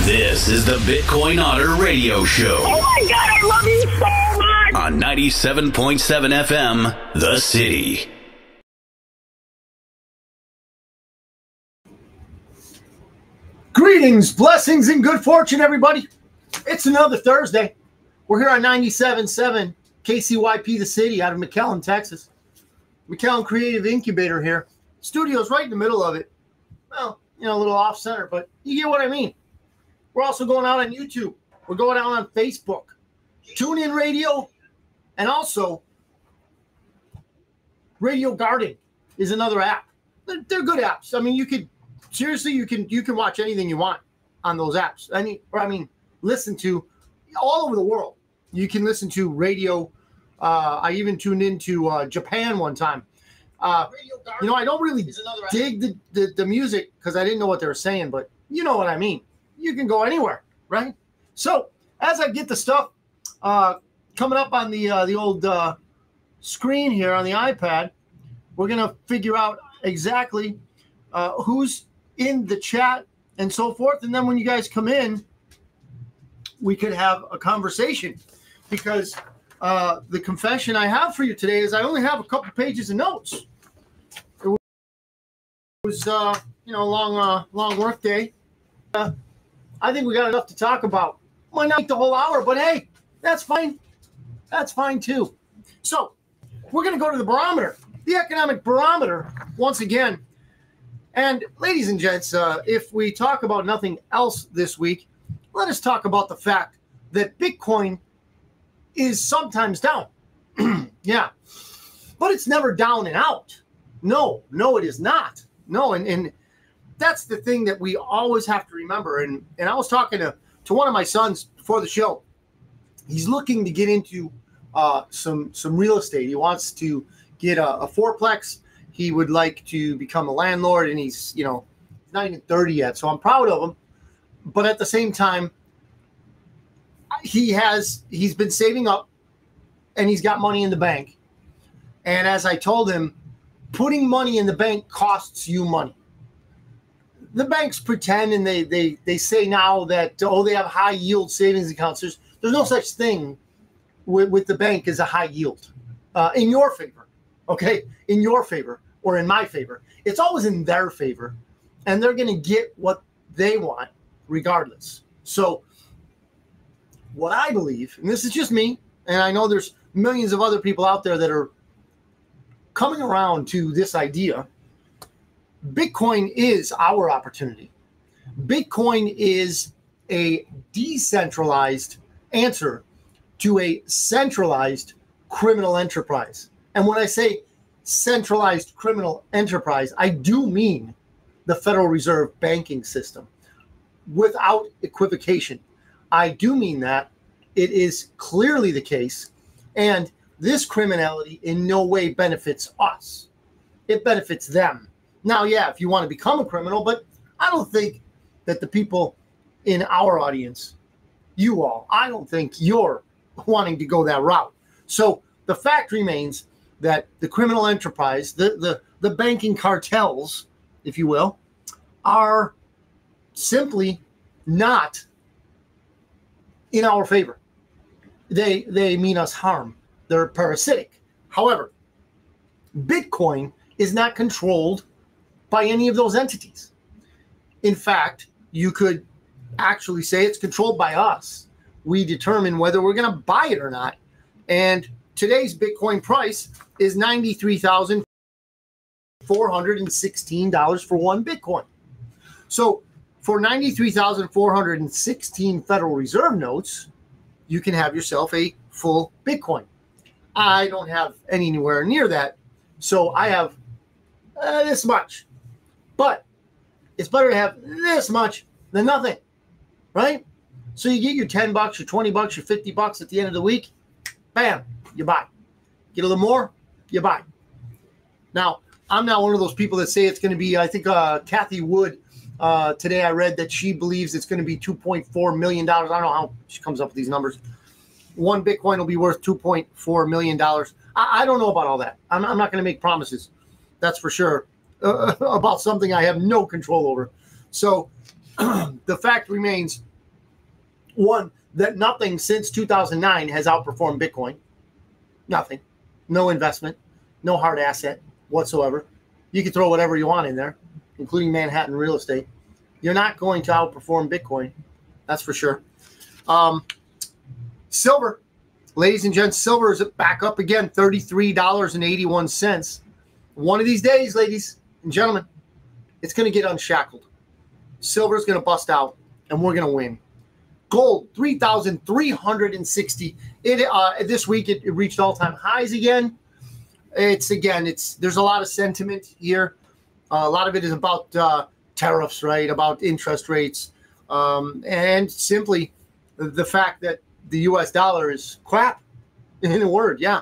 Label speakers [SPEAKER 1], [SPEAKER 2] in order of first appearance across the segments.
[SPEAKER 1] This is the Bitcoin Otter Radio Show.
[SPEAKER 2] Oh my God, I love you so much!
[SPEAKER 1] On 97.7 FM, The City.
[SPEAKER 3] Greetings, blessings, and good fortune, everybody. It's another Thursday. We're here on 97.7 KCYP, The City, out of McAllen, Texas. McAllen Creative Incubator here. Studio's right in the middle of it. Well, you know, a little off-center, but you get what I mean. We're also going out on YouTube. We're going out on Facebook. TuneIn Radio, and also Radio Garden is another app. They're good apps. I mean, you could seriously, you can watch anything you want on those apps. Listen to all over the world. You can listen to radio. I even tuned into Japan one time. I don't really dig the music because I didn't know what they were saying, but you know what I mean. You can go anywhere, right? So as I get the stuff coming up on the old screen here on the iPad, we're gonna figure out exactly who's in the chat and so forth, and then when you guys come in, we could have a conversation, because the confession I have for you today is I only have a couple pages of notes. It was a long work day. I think we got enough to talk about. Might not take the whole hour, but hey, that's fine. That's fine too. So we're going to go to the barometer, the economic barometer, once again. And ladies and gents, if we talk about nothing else this week, let us talk about the fact that Bitcoin is sometimes down. Yeah, but it's never down and out. No, it is not. No, and that's the thing that we always have to remember. And I was talking to one of my sons before the show. He's looking to get into some real estate. He wants to get a fourplex. He would like to become a landlord, and he's not even 30 yet. So I'm proud of him. But at the same time, he's been saving up, and he's got money in the bank. And as I told him, putting money in the bank costs you money. The banks pretend, and they say now that, they have high yield savings accounts. There's no such thing with the bank as a high yield in your favor, okay? In your favor or in my favor. It's always in their favor, and they're going to get what they want regardless. So what I believe, and this is just me, and I know there's millions of other people out there that are coming around to this idea, Bitcoin is our opportunity. Bitcoin is a decentralized answer to a centralized criminal enterprise. And when I say centralized criminal enterprise, I do mean the Federal Reserve banking system. Without equivocation, I do mean that. It is clearly the case. And this criminality in no way benefits us. It benefits them. Now, yeah, if you want to become a criminal, but I don't think that the people in our audience, you all, I don't think you're wanting to go that route. So the fact remains that the criminal enterprise, the banking cartels, if you will, are simply not in our favor. They mean us harm. They're parasitic. However, Bitcoin is not controlled by any of those entities. In fact, you could actually say it's controlled by us. We determine whether we're going to buy it or not. And today's Bitcoin price is $93,416 for one Bitcoin. So for $93,416 Federal Reserve notes, you can have yourself a full Bitcoin. I don't have anywhere near that. So I have this much. But it's better to have this much than nothing, right? So you get your 10 bucks, your 20 bucks, your 50 bucks at the end of the week. Bam, you buy. Get a little more, you buy. Now, I'm not one of those people that say it's going to be, I think Kathy Wood, today I read that she believes it's going to be $2.4 million. I don't know how she comes up with these numbers. One Bitcoin will be worth $2.4 million. I don't know about all that. I'm not going to make promises. That's for sure. About something I have no control over. So the fact remains One, that nothing since 2009 has outperformed Bitcoin. Nothing. No investment, no hard asset whatsoever. You can throw whatever you want in there, including Manhattan real estate. You're not going to outperform Bitcoin. That's for sure. Silver, ladies and gents, silver is back up again, $33.81. One of these days, ladies and gentlemen, it's going to get unshackled. Silver is going to bust out, and we're going to win. Gold, 3,360. This week it reached all-time highs again. There's a lot of sentiment here. A lot of it is about tariffs, right? About interest rates, and simply the fact that the U.S. dollar is crap. In a word, yeah.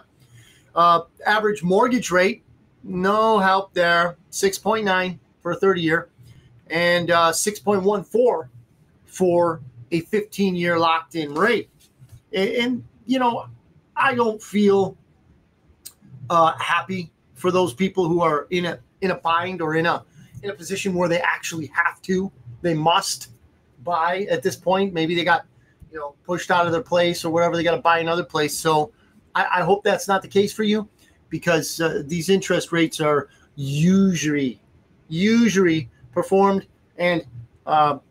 [SPEAKER 3] Average mortgage rate, no help there. 6.9 for a 30-year, and 6.14 for a 15-year locked-in rate. And I don't feel happy for those people who are in a bind or in a position where they actually have to, they must buy at this point. Maybe they got pushed out of their place or whatever. They got to buy another place. So I hope that's not the case for you, because these interest rates are usually performed and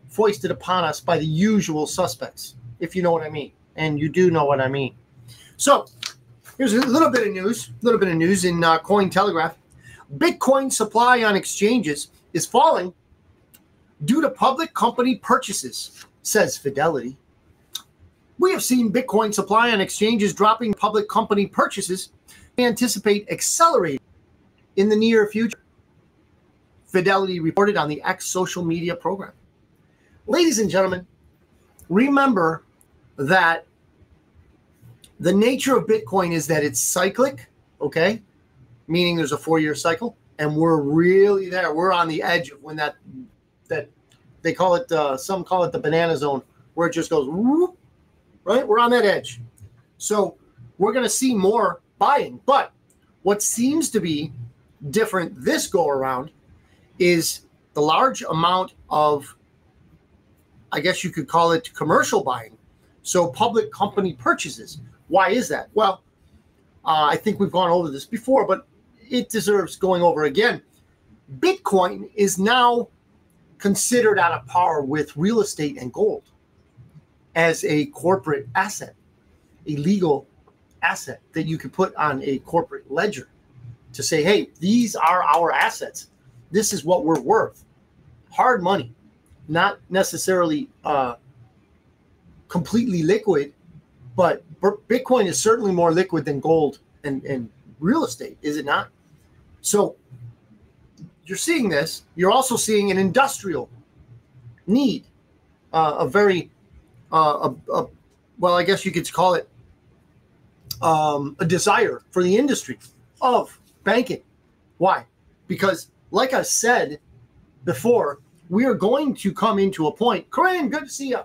[SPEAKER 3] foisted upon us by the usual suspects, if you know what I mean. And you do know what I mean. So here's a little bit of news in Cointelegraph. Bitcoin supply on exchanges is falling due to public company purchases, says Fidelity. We have seen Bitcoin supply on exchanges dropping public company purchases. We anticipate accelerating in the near future, Fidelity reported on the X social media program. Ladies and gentlemen, remember that the nature of Bitcoin is that it's cyclic, okay? Meaning there's a 4-year cycle, and we're really there. We're on the edge of when that they call it, some call it the banana zone, where it just goes, whoop, right? We're on that edge. So we're going to see more buying. But what seems to be different this go around is the large amount of, I guess you could call it, commercial buying. So public company purchases. Why is that? Well, I think we've gone over this before, but it deserves going over again. Bitcoin is now considered at a par with real estate and gold as a corporate asset, a legal asset that you could put on a corporate ledger to say, hey, these are our assets. This is what we're worth. Hard money, not necessarily completely liquid, but Bitcoin is certainly more liquid than gold and real estate, is it not? So you're seeing this. You're also seeing an industrial need, well, I guess you could call it a desire for the industry of banking. Why? Because, like I said before, we are going to come into a point. Corinne, good to see you.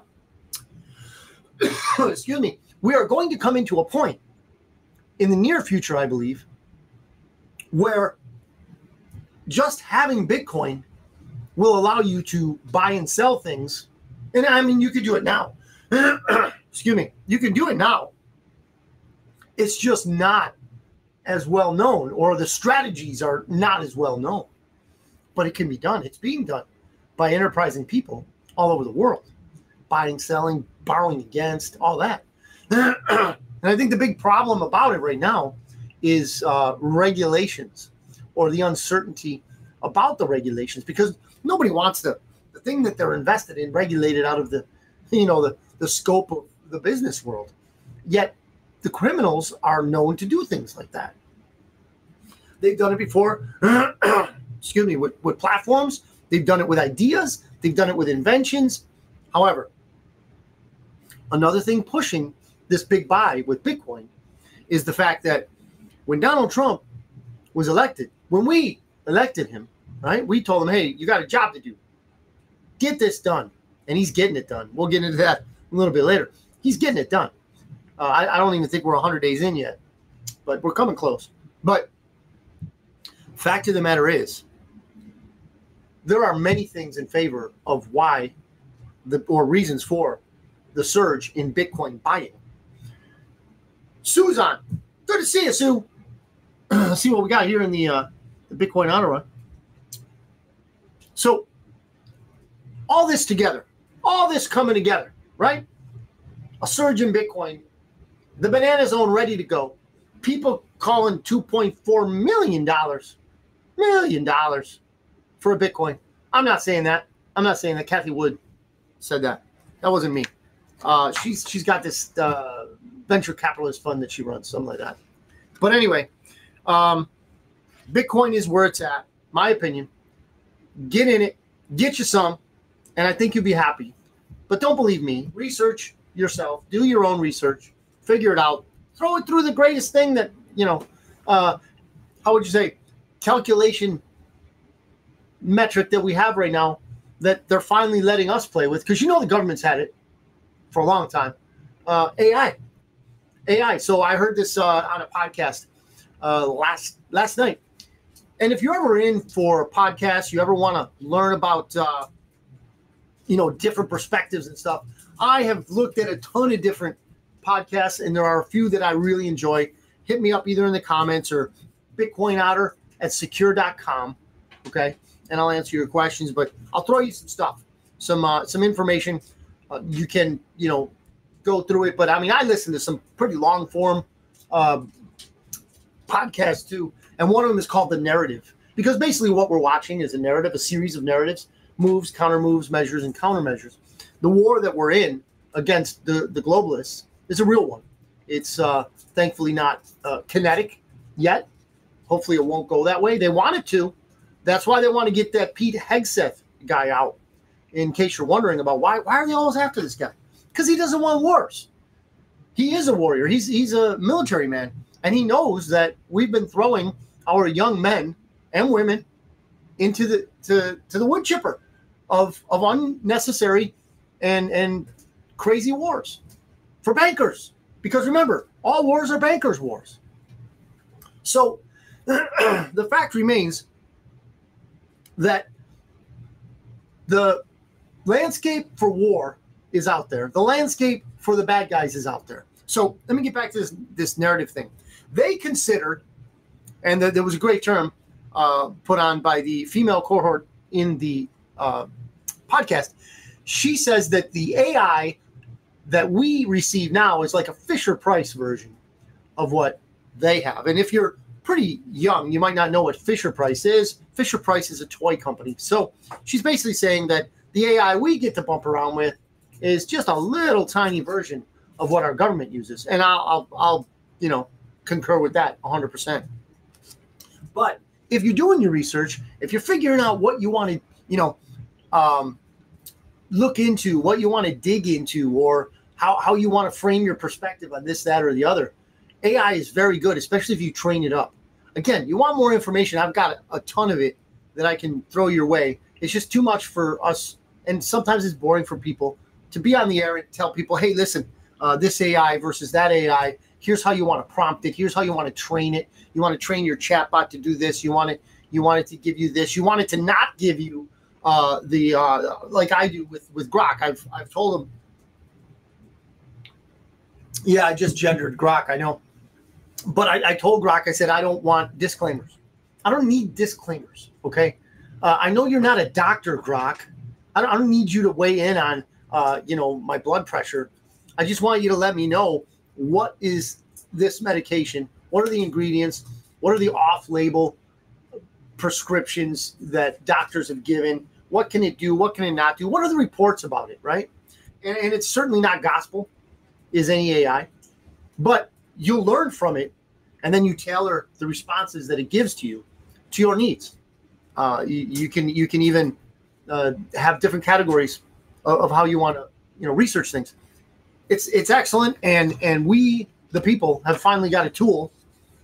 [SPEAKER 3] Excuse me. We are going to come into a point in the near future, I believe, where just having Bitcoin will allow you to buy and sell things. And I mean, you could do it now. Excuse me. You can do it now. It's just not as well known, or the strategies are not as well known. But it can be done. It's being done by enterprising people all over the world. Buying, selling, borrowing against, all that. And I think the big problem about it right now is regulations, or the uncertainty about the regulations, because nobody wants the thing that they're invested in regulated out of the scope of the business world. Yet the criminals are known to do things like that. They've done it before, excuse me, with platforms. They've done it with ideas. They've done it with inventions. However, another thing pushing this big buy with Bitcoin is the fact that when Donald Trump was elected, when we elected him, right, we told him, hey, you got a job to do. Get this done. And he's getting it done. We'll get into that a little bit later. He's getting it done. I don't even think we're 100 days in yet, but we're coming close. But fact of the matter is, there are many things in favor of why, or reasons for the surge in Bitcoin buying. Sue's on. Good to see you, Sue. See what we got here in the Bitcoin Otter Run. So all this together, all this coming together, right? A surge in Bitcoin, the banana zone ready to go. People calling $2.4 million for a Bitcoin. I'm not saying that. I'm not saying that. Kathy Wood said that. That wasn't me. She's got this venture capitalist fund that she runs, something like that. But anyway, Bitcoin is where it's at, my opinion. Get in it, get you some, and I think you'll be happy. But don't believe me. Research yourself. Do your own research. Figure it out. Throw it through the greatest thing that, how would you say, calculation metric that we have right now that they're finally letting us play with, because the government's had it for a long time. AI. So I heard this on a podcast last night. And if you're ever in for podcasts, you ever want to learn about different perspectives and stuff, I have looked at a ton of different podcasts, and there are a few that I really enjoy. Hit me up either in the comments or bitcoinotter@secure.com. Okay. And I'll answer your questions, but I'll throw you some stuff, some information. You can, go through it. But I mean, I listen to some pretty long form podcasts too. And one of them is called The Narrative, because basically what we're watching is a narrative, a series of narratives, moves, counter moves, measures, and countermeasures. The war that we're in against the globalists is a real one. It's thankfully not kinetic yet. Hopefully it won't go that way. They want it to. That's why they want to get that Pete Hegseth guy out. In case you're wondering about why are they always after this guy? Because he doesn't want wars. He is a warrior. He's a military man, and he knows that we've been throwing our young men and women into the wood chipper of unnecessary and crazy wars for bankers. Because remember, all wars are bankers' wars. So the fact remains that the landscape for war is out there. The landscape for the bad guys is out there. So let me get back to this narrative thing. They considered, and there was a great term put on by the female cohort in the podcast. She says that the AI that we receive now is like a Fisher-Price version of what they have. And if you're pretty young, you might not know what Fisher-Price is. Fisher-Price is a toy company. So she's basically saying that the AI we get to bump around with is just a little tiny version of what our government uses. And I'll concur with that 100%. But if you're doing your research, if you're figuring out what you want to, look into, what you want to dig into, or how you want to frame your perspective on this, that, or the other, AI is very good, especially if you train it up. Again, you want more information, I've got a ton of it that I can throw your way. It's just too much for us, and sometimes it's boring for people to be on the air and tell people, hey, listen, this AI versus that AI, here's how you want to prompt it, here's how you want to train it. You want to train your chatbot to do this, you want it to give you this, you want it to not give you like I do with Grok. I've told him, yeah, I just gendered Grok, I know. But I told Grok, I said, I don't want disclaimers. I don't need disclaimers, okay? I know you're not a doctor, Grok. I don't need you to weigh in on, my blood pressure. I just want you to let me know, what is this medication? What are the ingredients? What are the off-label prescriptions that doctors have given? What can it do? What can it not do? What are the reports about it, right? And it's certainly not gospel, is any AI. But you'll learn from it, and then you tailor the responses that it gives to you to your needs. You can even have different categories of how you want to research things. It's excellent, and we, the people, have finally got a tool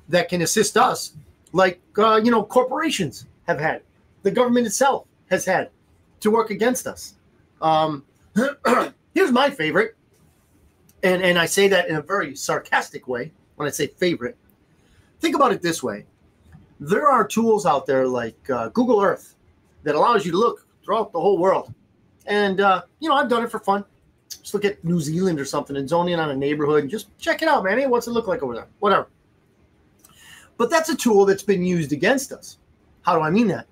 [SPEAKER 3] that can assist us, like corporations have had, the government itself has had, to work against us. Here's my favorite, and I say that in a very sarcastic way when I say favorite. Think about it this way. There are tools out there like Google Earth that allows you to look throughout the whole world. And, I've done it for fun. Just look at New Zealand or something and zone in on a neighborhood and just check it out, man. Hey, what's it look like over there? Whatever. But that's a tool that's been used against us. How do I mean that?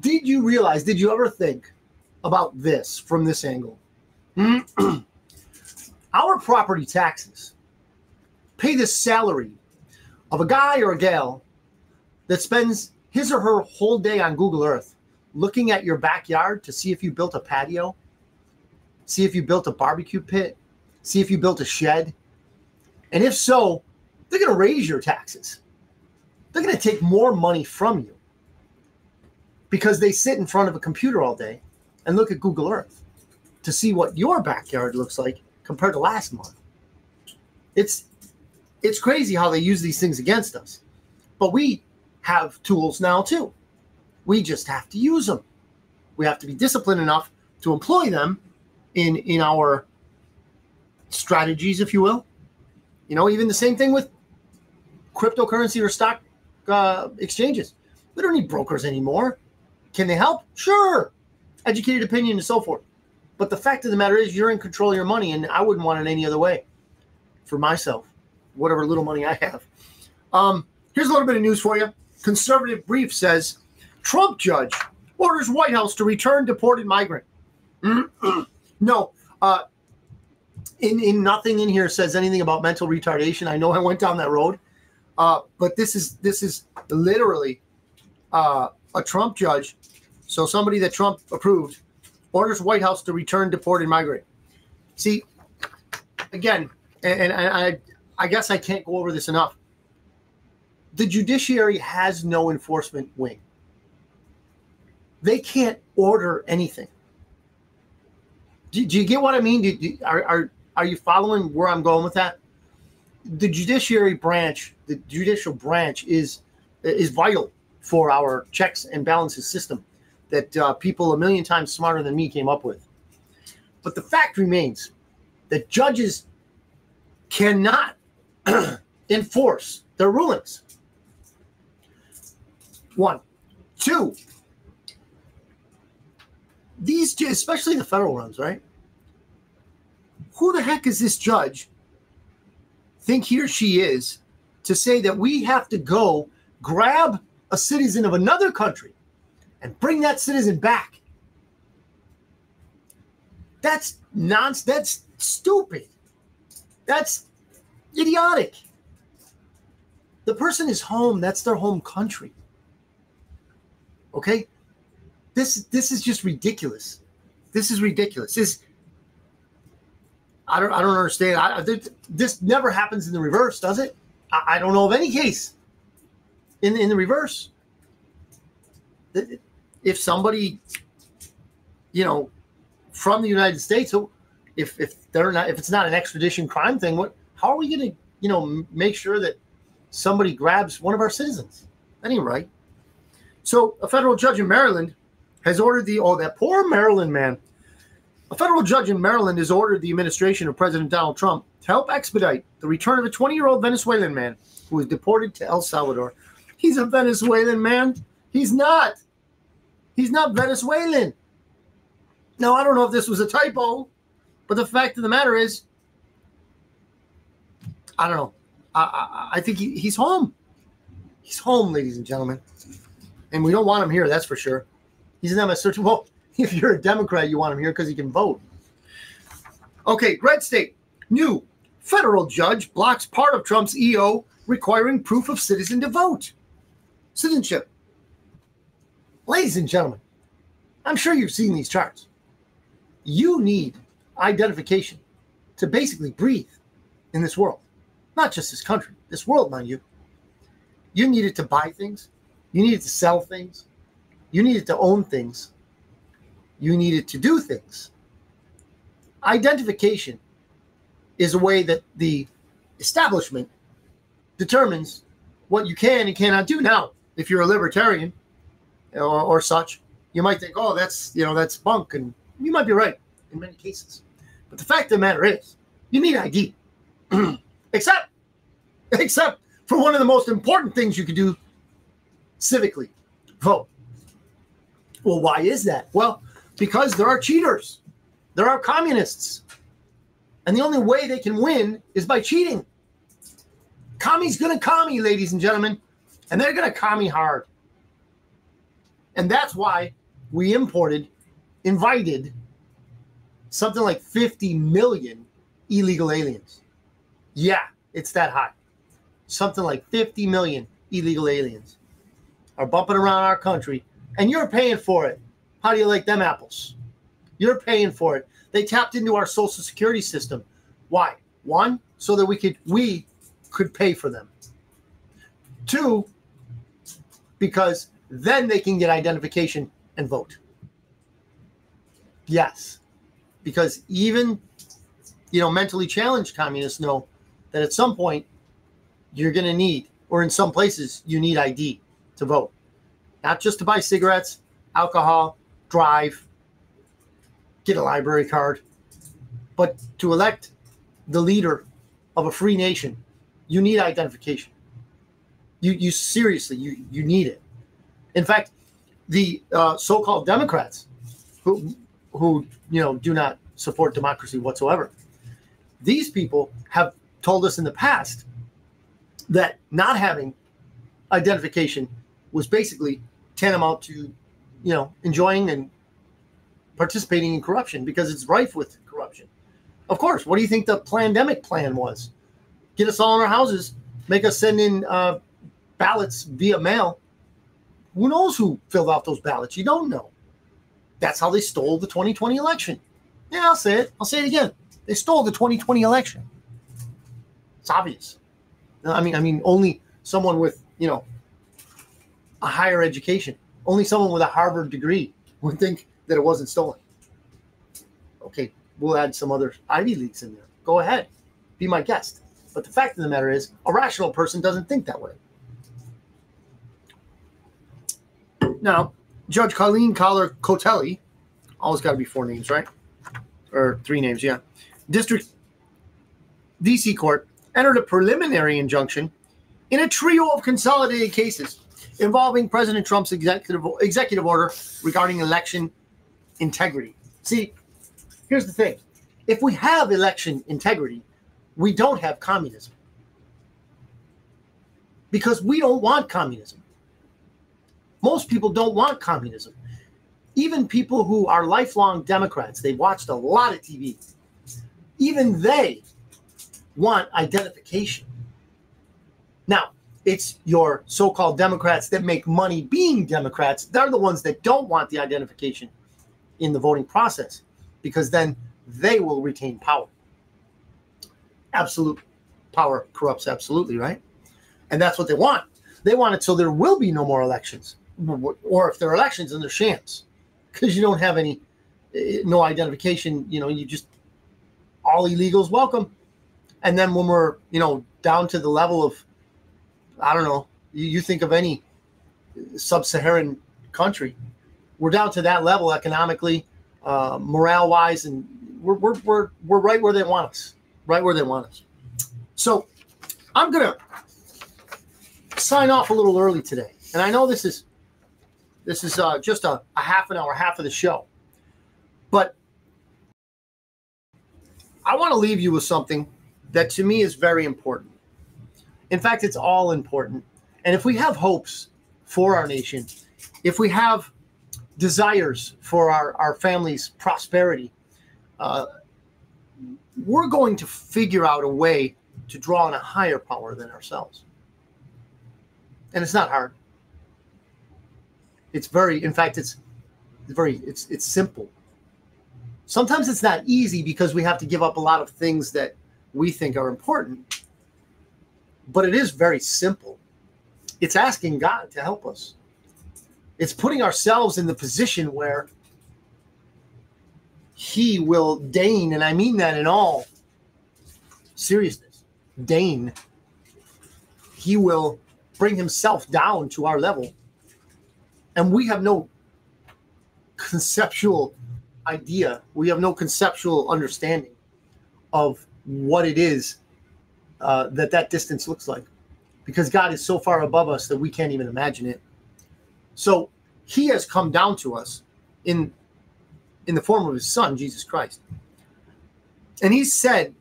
[SPEAKER 3] Did you ever think about this from this angle? Our property taxes pay the salary of a guy or a gal that spends his or her whole day on Google Earth looking at your backyard to see if you built a patio, see if you built a barbecue pit, see if you built a shed. And if so, they're going to raise your taxes. They're going to take more money from you because they sit in front of a computer all day and look at Google Earth to see what your backyard looks like compared to last month. It's crazy how they use these things against us. But we have tools now too. We just have to use them. We have to be disciplined enough to employ them in our strategies, if you will. You know, even the same thing with cryptocurrency or stock exchanges. We don't need brokers anymore. Can they help? Sure. Educated opinion and so forth. But the fact of the matter is you're in control of your money, and I wouldn't want it any other way for myself, whatever little money I have. Here's a little bit of news for you. Conservative Brief says, Trump judge orders White House to return deported migrant. No, in nothing in here says anything about mental retardation. I know I went down that road, but this is literally a Trump judge, so somebody that Trump approved, orders White House to return deported migrant. See, again, and I guess I can't go over this enough. The judiciary has no enforcement wing. They can't order anything. Do you get what I mean? Are you following where I'm going with that? The judiciary branch, the judicial branch is vital for our checks and balances system that people a million times smarter than me came up with. But the fact remains that judges cannot enforce their rulings. 1. 2, these, especially the federal ones, right? Who the heck is this judge think he or she is to say that we have to go grab a citizen of another country and bring that citizen back? That's nonsense. That's stupid. That's idiotic. The person is home. That's their home country. Okay? This is just ridiculous. This is ridiculous. I don't understand. This never happens in the reverse, does it? I don't know of any case in the reverse. If somebody, from the United States, if it's not an extradition crime thing, how are we going to, make sure that somebody grabs one of our citizens? That ain't right. So a federal judge in Maryland has ordered that poor Maryland man. A federal judge in Maryland has ordered the administration of President Donald Trump to help expedite the return of a 20-year-old Venezuelan man who was deported to El Salvador. He's a Venezuelan man. He's not. He's not Venezuelan. Now, I don't know if this was a typo, but the fact of the matter is, I don't know. I think he's home. He's home, ladies and gentlemen. And we don't want him here, that's for sure. He's an MS-13. Well, if you're a Democrat, you want him here because he can vote. Okay, red state. New federal judge blocks part of Trump's EO requiring proof of citizen to vote. Citizenship. Ladies and gentlemen, I'm sure you've seen these charts. You need identification to basically breathe in this world. Not just this country, this world, mind you. You need it to buy things. You need it to sell things. You need it to own things. You need it to do things. Identification is a way that the establishment determines what you can and cannot do. Now, if you're a libertarian or such, you might think, oh, that's bunk. And you might be right in many cases. But the fact of the matter is, you need ID. Except for one of the most important things you could do civically, vote. Well, why is that? Well, because there are cheaters. There are communists. And the only way they can win is by cheating. Commies going to commie, ladies and gentlemen. And they're going to commie hard. And that's why we invited something like 50 million illegal aliens. Yeah, it's that high. Something like 50 million illegal aliens are bumping around our country, and you're paying for it. How do you like them apples? You're paying for it. They tapped into our Social Security system. Why? One, so that we could pay for them. Two, because then they can get identification and vote. Yes, because even mentally challenged communists know that at some point you're going to need, or in some places you need ID to vote, not just to buy cigarettes, alcohol, drive, get a library card, but to elect the leader of a free nation. You need identification. You seriously, you need it. In fact, the so-called Democrats who do not support democracy whatsoever, these people have told us in the past that not having identification was basically tantamount to enjoying and participating in corruption, because it's rife with corruption. Of course, what do you think the pandemic plan was? Get us all in our houses, make us send in ballots via mail. Who knows who filled out those ballots? You don't know. That's how they stole the 2020 election. Yeah, I'll say it. I'll say it again. They stole the 2020 election. It's obvious. I mean, only someone with, a higher education, only someone with a Harvard degree would think that it wasn't stolen. Okay, we'll add some other Ivy Leagues in there. Go ahead. Be my guest. But the fact of the matter is, a rational person doesn't think that way. Now, Judge Colleen Collar Cotelli, always got to be 4 names, right? Or 3 names, yeah. District DC Court entered a preliminary injunction in a trio of consolidated cases involving President Trump's executive order regarding election integrity. See, here's the thing. If we have election integrity, we don't have communism. Because we don't want communism. Most people don't want communism. Even people who are lifelong Democrats, they've watched a lot of TV. Even they want identification. Now, it's your so-called Democrats that make money being Democrats. They're the ones that don't want the identification in the voting process, because then they will retain power. Absolute power corrupts absolutely, right? And that's what they want. They want it so there will be no more elections. Or if there are elections, then they're shams. Because you don't have no identification, you just, all illegals welcome. And then when we're, down to the level of, I don't know, you think of any sub-Saharan country, we're down to that level economically, morale-wise, and we're right where they want us, right where they want us. So I'm going to sign off a little early today. And I know this is just a half an hour, half of the show. But I want to leave you with something that to me is very important. In fact, it's all important. And if we have hopes for our nation, if we have desires for our family's prosperity, we're going to figure out a way to draw on a higher power than ourselves. And it's not hard. It's simple. Sometimes it's not easy because we have to give up a lot of things that we think are important. But it is very simple. It's asking God to help us. It's putting ourselves in the position where He will deign, and I mean that in all seriousness, deign. He will bring Himself down to our level. And we have no conceptual idea. We have no conceptual understanding of what it is that distance looks like, because God is so far above us that we can't even imagine it. So He has come down to us in in the form of his son, Jesus Christ. And he said,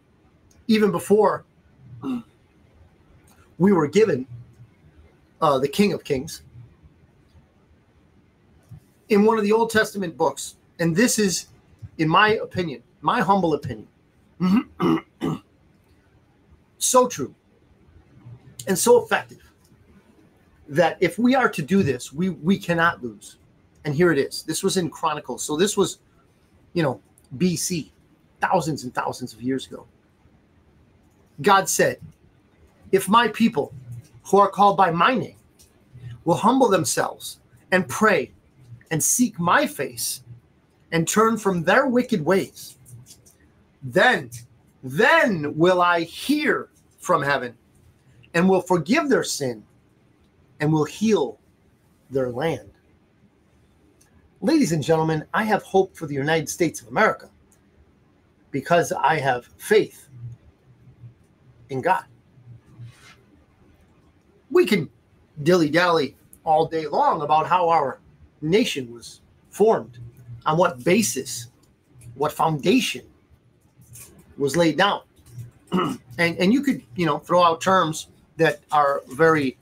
[SPEAKER 3] even before we were given the King of Kings, in one of the Old Testament books, and this is, in my opinion, my humble opinion, so true and so effective, that if we are to do this, we cannot lose. And here it is. This was in Chronicles. So this was, BC, thousands and thousands of years ago. God said, if my people who are called by my name will humble themselves and pray and seek my face and turn from their wicked ways, then will I hear from heaven and will forgive their sin and will heal their land. Ladies and gentlemen, I have hope for the United States of America because I have faith in God. We can dilly-dally all day long about how our nation was formed, on what basis, what foundation was laid down. And you could, throw out terms that are very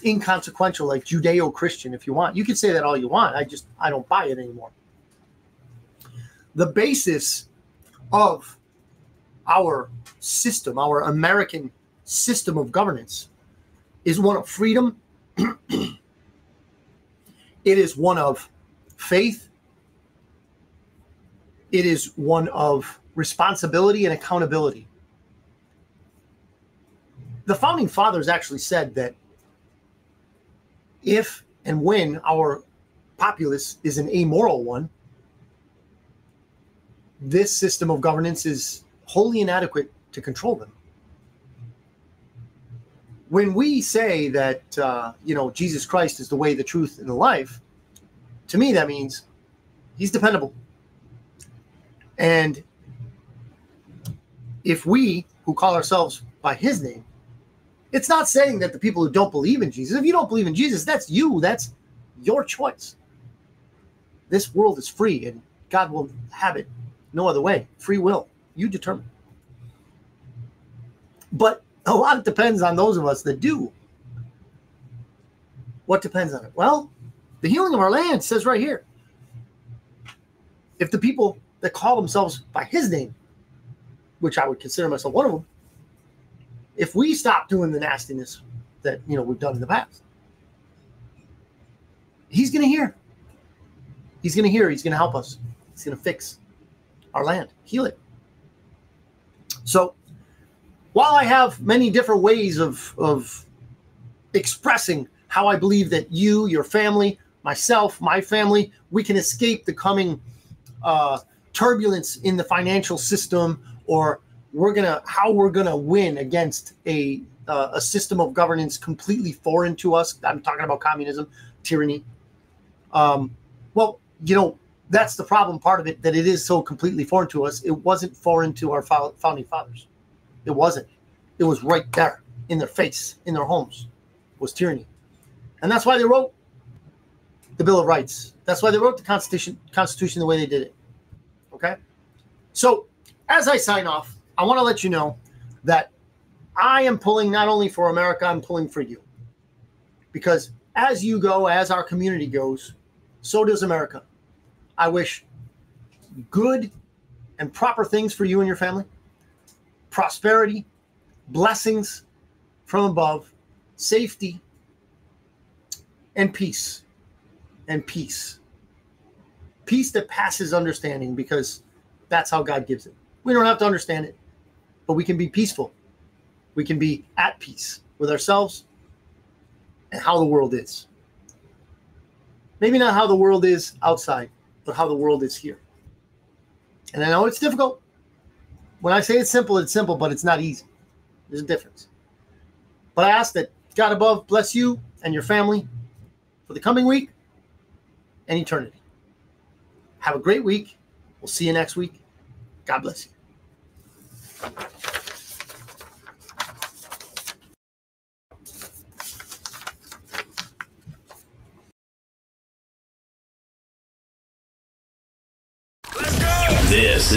[SPEAKER 3] inconsequential, like Judeo-Christian, if you want. You can say that all you want. I don't buy it anymore. The basis of our system, our American system of governance, is one of freedom. It is one of faith. It is one of responsibility and accountability. The founding fathers actually said that if and when our populace is an amoral one, this system of governance is wholly inadequate to control them. When we say that, Jesus Christ is the way, the truth, and the life, to me, that means he's dependable. And if we, who call ourselves by his name, it's not saying that the people who don't believe in Jesus, if you don't believe in Jesus, that's you. That's your choice. This world is free, and God will have it no other way. Free will. You determine. But a lot depends on those of us that do. What depends on it? Well, the healing of our land says right here. If the people that call themselves by his name, which I would consider myself one of them, if we stop doing the nastiness that we've done in the past, he's going to hear. He's going to hear. He's going to help us. He's going to fix our land, heal it. So while I have many different ways of expressing how I believe that you, your family, myself, my family, we can escape the coming turbulence in the financial system, or how we're gonna win against a system of governance completely foreign to us. I'm talking about communism, tyranny. Well, that's the problem. Part of it, that it is so completely foreign to us. It wasn't foreign to our founding fathers. It wasn't. It was right there in their face, in their homes, was tyranny. And that's why they wrote the Bill of Rights. That's why they wrote the Constitution the way they did it. Okay? So as I sign off, I want to let you know that I am pulling not only for America, I'm pulling for you. Because as you go, as our community goes, so does America. I wish good and proper things for you and your family. Prosperity, blessings from above, safety, and peace. And peace. Peace that passes understanding, because that's how God gives it. We don't have to understand it, but we can be peaceful. We can be at peace with ourselves and how the world is. Maybe not how the world is outside, but how the world is here. And I know it's difficult. When I say it's simple, but it's not easy. There's a difference. But I ask that God above bless you and your family for the coming week and eternity. Have a great week. We'll see you next week. God bless you.
[SPEAKER 1] This